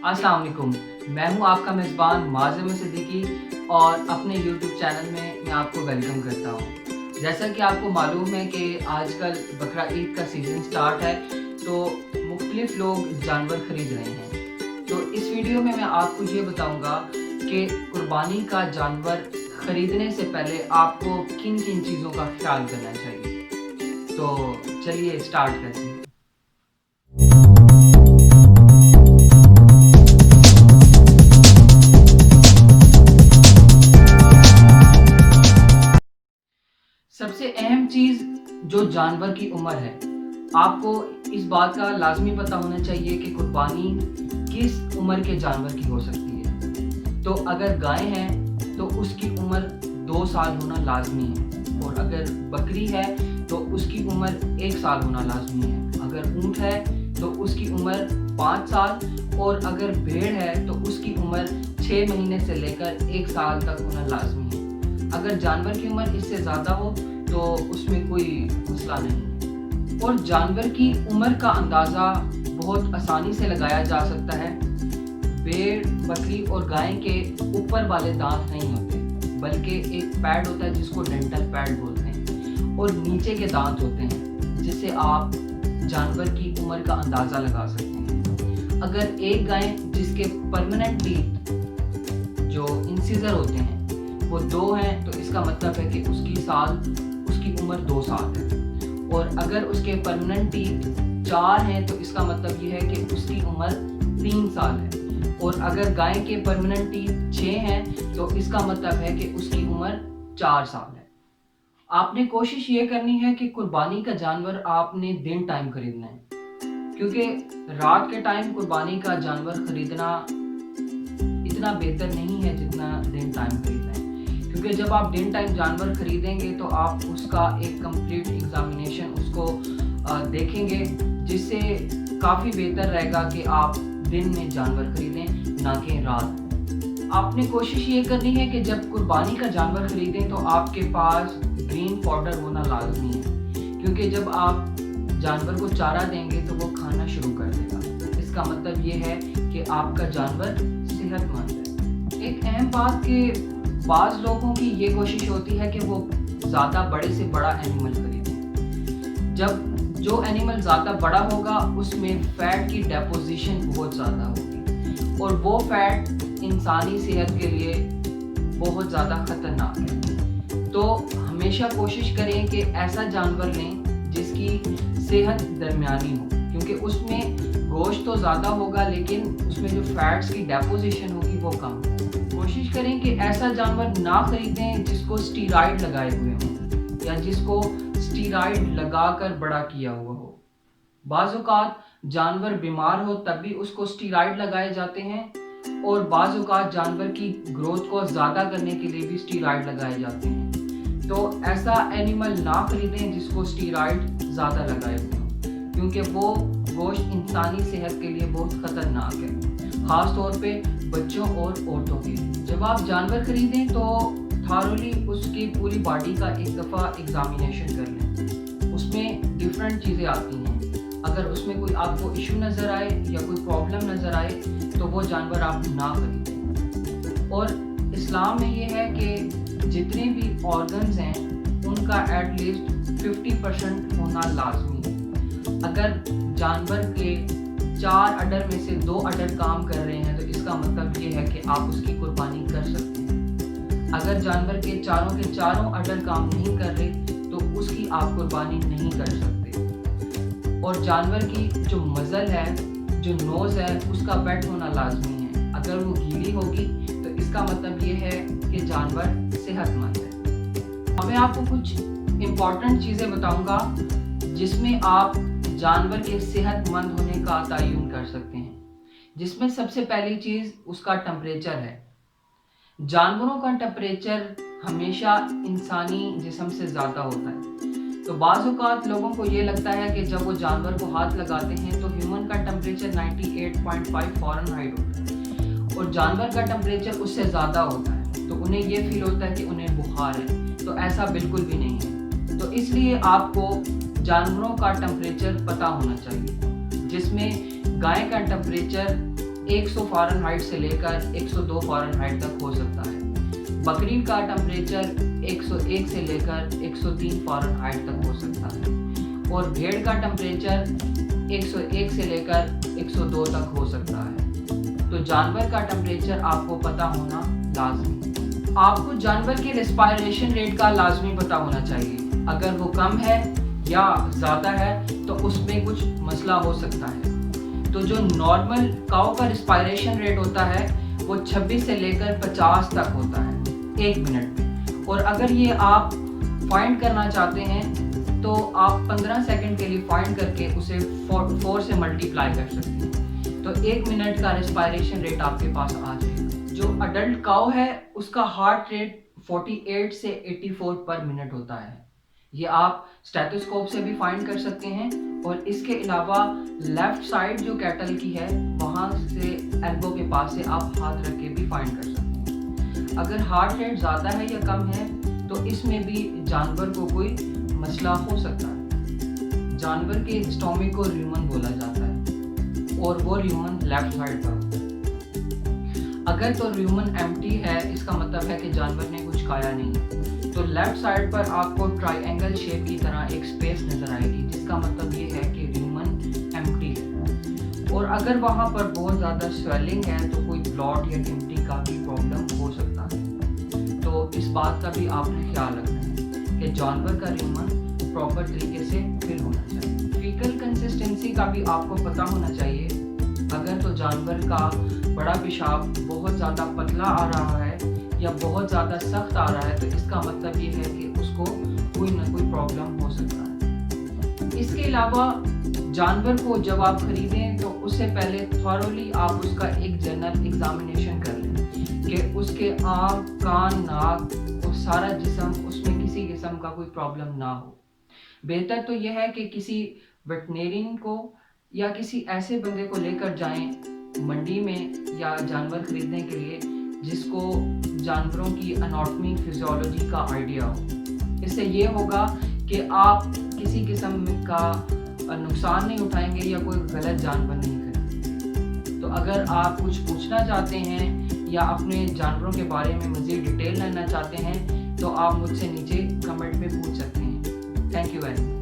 अस्सलाम वालेकुम। मैं हूं आपका मेज़बान माज़िम सिद्दीकी और अपने यूट्यूब चैनल में मैं आपको वेलकम करता हूं। जैसा कि आपको मालूम है कि आजकल बकरा ईद का सीज़न स्टार्ट है, तो मुख्तलिफ़ लोग जानवर ख़रीद रहे हैं। तो इस वीडियो में मैं आपको ये बताऊंगा कि कुर्बानी का जानवर ख़रीदने से पहले आपको किन-किन चीज़ों का ख़्याल करना चाहिए। तो चलिए स्टार्ट करते हैं। सबसे अहम चीज़ जो जानवर की उम्र है, आपको इस बात का लाज़मी पता होना चाहिए कि कुर्बानी किस उम्र के जानवर की हो सकती है। तो अगर गाय है तो उसकी उम्र 2 साल होना लाज़मी है, और अगर बकरी है तो उसकी उम्र 1 साल होना लाज़मी है। अगर ऊँट है तो उसकी उम्र 5 साल, और अगर भेड़ है तो उसकी उम्र 6 महीने से लेकर 1 साल तक होना लाज़मी है। अगर जानवर की उम्र इससे ज़्यादा हो तो उसमें कोई मसला नहीं है। और जानवर की उम्र का अंदाज़ा बहुत आसानी से लगाया जा सकता है। भेड़, बकरी और गाय के ऊपर वाले दांत नहीं होते, बल्कि एक पैड होता है जिसको डेंटल पैड बोलते हैं, और नीचे के दांत होते हैं, जिससे आप जानवर की उम्र का अंदाज़ा लगा सकते हैं। अगर एक गाय जिसके परमानेंट टीथ जो इंसिजर होते हैं वो 2 हैं, तो इसका मतलब है कि उसकी उम्र 2 साल है। और अगर उसके परमानेंट टीथ 4 हैं तो इसका मतलब ये है कि उसकी उम्र 3 साल है। और अगर गाय के परमानेंट टीथ 6 हैं तो इसका मतलब है कि उसकी उम्र 4 साल है। आपने कोशिश ये करनी है कि कुर्बानी का जानवर आपने दिन टाइम खरीदना है, क्योंकि रात के टाइम कुर्बानी का जानवर खरीदना इतना बेहतर नहीं है जितना दिन टाइम खरीदना है। क्योंकि जब आप दिन टाइम जानवर खरीदेंगे तो आप उसका एक कंप्लीट एग्जामिनेशन उसको देखेंगे, जिससे काफ़ी बेहतर रहेगा कि आप दिन में जानवर खरीदें, ना कि रात। आपने कोशिश ये करनी है कि जब कुर्बानी का जानवर खरीदें तो आपके पास ग्रीन पाउडर होना लाजमी है, क्योंकि जब आप जानवर को चारा देंगे तो वो खाना शुरू कर देगा। इसका मतलब ये है कि आपका जानवर सेहतमंद है। एक अहम बात कि बाज़ लोगों की ये कोशिश होती है कि वो ज़्यादा बड़े से बड़ा एनिमल खरीदें। जब जो एनिमल ज़्यादा बड़ा होगा उसमें फ़ैट की डेपोजिशन बहुत ज़्यादा होगी, और वो फ़ैट इंसानी सेहत के लिए बहुत ज़्यादा ख़तरनाक है। तो हमेशा कोशिश करें कि ऐसा जानवर लें जिसकी सेहत दरमियानी हो, क्योंकि उसमें गोश्त तो ज़्यादा होगा लेकिन उसमें जो फ़ैट्स की डेपोजिशन होगी वो कम। कोशिश करें कि ऐसा जानवर ना खरीदें जिसको स्टीरॉयड लगाए हुए हों, या जिसको स्टीरॉयड लगाकर बड़ा किया हुआ हो। बाज़ औक़ात जानवर बीमार हो तब भी उसको स्टीरॉयड लगाए जाते हैं, और बाज़ औक़ात जानवर की ग्रोथ को ज़्यादा करने के लिए भी स्टीरॉयड लगाए जाते हैं। तो ऐसा एनिमल ना खरीदें जिसको स्टीरॉयड ज़्यादा लगाए हुए हों, क्योंकि वो गोश्त इंसानी सेहत के लिए बहुत ख़तरनाक है, ख़ास तौर पे बच्चों और औरतों के लिए। जब आप जानवर खरीदें तो थारोली उसकी पूरी बॉडी का एक दफ़ा एग्जामिनेशन कर लें। उसमें डिफरेंट चीज़ें आती हैं। अगर उसमें कोई आपको इशू नज़र आए या कोई प्रॉब्लम नज़र आए तो वो जानवर आप ना खरीदें। और इस्लाम में ये है कि जितने भी ऑर्गन्स हैं उनका एटलीस्ट 50% होना लाजमी है। अगर जानवर के 4 अडर में से 2 अडर काम कर रहे हैं तो इसका मतलब ये है कि आप उसकी कुर्बानी कर सकते हैं। अगर जानवर के चारों अडर काम नहीं कर रहे तो उसकी आप कुर्बानी नहीं कर सकते। और जानवर की जो मज़ल है, जो नोज़ है, उसका वेट होना लाजमी है। अगर वो गीली होगी तो इसका मतलब ये है कि जानवर सेहतमंद है। अब मैं आपको कुछ इम्पॉर्टेंट चीज़ें बताऊंगा जिसमें आप जानवर के सेहतमंद होने का तयन कर सकते हैं। जिसमें सबसे पहली चीज़ उसका टेम्परेचर है। जानवरों का टेम्परेचर हमेशा इंसानी जिस्म से ज़्यादा होता है। तो बाज़ औक़ात लोगों को ये लगता है कि जब वो जानवर को हाथ लगाते हैं तो ह्यूमन का टेम्परेचर 98.5 फ़ारेनहाइट होता है, और जानवर का टेम्परेचर उससे ज़्यादा होता है, तो उन्हें ये फील होता है कि उन्हें बुखार है। तो ऐसा बिल्कुल भी नहीं है। तो इसलिए आपको जानवरों का टेम्परेचर पता होना चाहिए। जिसमें गाय का टेम्परेचर 100 फ़ारेनहाइट से लेकर 102 फ़ारेनहाइट तक हो सकता है। बकरी का टेम्परेचर 101 से लेकर 103 फ़ारेनहाइट तक हो सकता है और भेड़ का टेम्परेचर 101 से लेकर 102 तक हो सकता है। तो जानवर का टेम्परेचर आपको पता होना लाजमी। आपको जानवर के रेस्पिरेशन रेट का लाजमी पता होना चाहिए। अगर वो कम है या ज़्यादा है तो उसमें कुछ मसला हो सकता है। तो जो नॉर्मल काऊ का रेस्पिरेशन रेट होता है वो 26 से लेकर 50 तक होता है 1 मिनट में। और अगर ये आप फाइंड करना चाहते हैं तो आप 15 सेकंड के लिए फाइंड करके उसे 4 से मल्टीप्लाई कर सकते हैं। तो 1 मिनट का रेस्पिरेशन रेट आपके पास आ जाएगा। जो अडल्ट काऊ है उसका हार्ट रेट 48 से 84 पर मिनट होता है। ये आप स्टेथोस्कोप से भी फाइंड कर सकते हैं और इसके अलावा लेफ्ट साइड जो कैटल की है वहाँ से एल्बो के पास से आप हाथ रख के भी फाइंड कर सकते हैं। अगर हार्ट रेट ज़्यादा है या कम है तो इसमें भी जानवर को कोई मसला हो सकता है। जानवर के स्टोमक को र्यूमन बोला जाता है और वो र्यूमन लेफ्ट साइड पर होता है। अगर तो र्यूमन एम्प्टी है इसका मतलब है कि जानवर ने कुछ खाया नहीं है। तो लेफ्ट साइड पर आपको ट्रायंगल शेप की तरह एक स्पेस नजर आएगी जिसका मतलब ये है कि र्यूमन एम्प्टी है। और अगर वहाँ पर बहुत ज़्यादा स्वेलिंग है तो कोई ब्लॉट या टिम्टी का भी प्रॉब्लम हो सकता है। तो इस बात का भी आपने ख्याल रखना है कि जानवर का र्यूमन प्रॉपर तरीके से फिल होना चाहिए। फीकल कंसिस्टेंसी का भी आपको पता होना चाहिए। अगर तो जानवर का बड़ा पेशाब बहुत ज़्यादा पतला आ रहा है या बहुत ज़्यादा सख्त आ रहा है तो इसका मतलब ये है कि उसको कोई ना कोई प्रॉब्लम हो सकता है। इसके अलावा जानवर को जब आप खरीदें तो उससे पहले थॉरोली आप उसका एक जनरल एग्जामिनेशन कर लें कि उसके आँख, कान, नाक और सारा जिस्म उसमें किसी किस्म का कोई प्रॉब्लम ना हो। बेहतर तो यह है कि किसी वेटनेरियन को या किसी ऐसे बंदे को लेकर जाएं मंडी में या जानवर खरीदने के लिए जिसको जानवरों की एनाटॉमी फिजियोलॉजी का आइडिया हो। इससे ये होगा कि आप किसी किस्म का नुकसान नहीं उठाएंगे या कोई गलत जानवर नहीं खरीदेंगे। तो अगर आप कुछ पूछना चाहते हैं या अपने जानवरों के बारे में मज़ीद डिटेल लेना चाहते हैं तो आप मुझसे नीचे कमेंट में पूछ सकते हैं। Thank you very much.